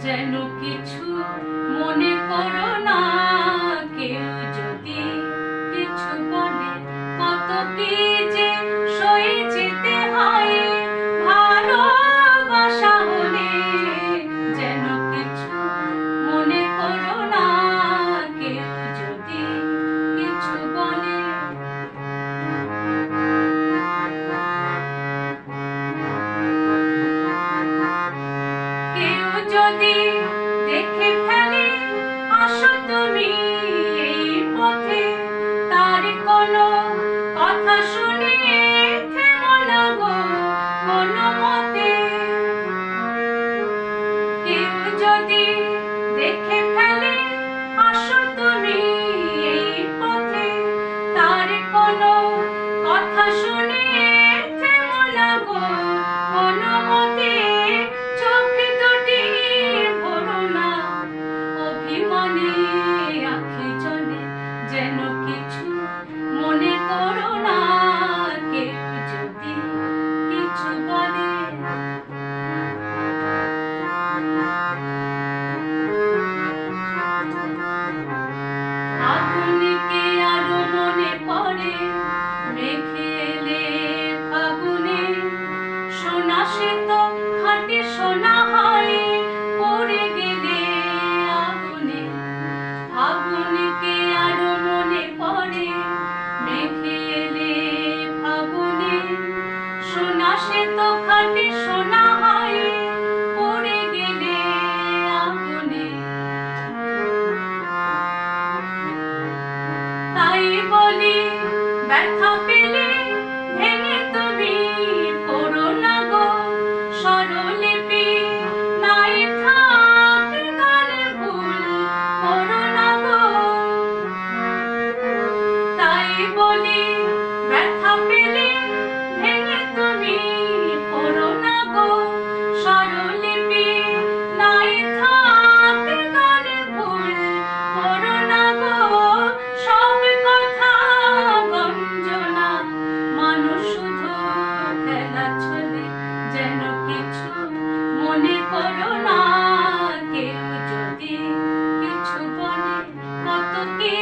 যেন কিছু মনে করো না, কেউ যদি কিছু বলে কত কি যে সয়ে যেতে হয় ভালোবাসা হলে। যেন কিছু মনে করো না, কেউ যদি কিছু বলে। কেউ যদি দেখে ফেলে আসো তুমি এই পথে, তার কোনো কথা শুনে থেমো না গো কোনো মতে। কেউ যদি দেখে ফেলে আসো তুমি এই পথে, তার কোনো কথা শুনে থেমো না গো কোনো মতে। চোখ দুটি ভরো না অভিমানে, আঁখি জলে যেন কিছু মনে করো না, কেউ যদি কিছু বলে। আগুনকে আরো মনে পড়ে মেঘে এলে ফাগুনে, সোনা সে তো খাঁটি সোনা হয় পড়ে গেলে আগুনে। আগুনকে আরো মনে পড়ে মেঘে এলে ফাগুনে, সোনা সে তো খাঁটি সোনা হয় পড়ে গেলে আগুনে। তাই বলি ব্যথা পেলে ভেঙে তুমি পড়ো না গো স্বরলিপি, নাই থাক গানে ভুল করো না গো। তাই বলি ব্যথা পেলে ভেঙে তুমি পড়ো না গো স্বরলিপি, নাই থাক গানে ভুল করো না গো। সব কথা গঞ্জনা মানুষ শুধু খেলা চলে, যেন কিছু মনে করো না, কেউ যদি কিছু বলে কত কি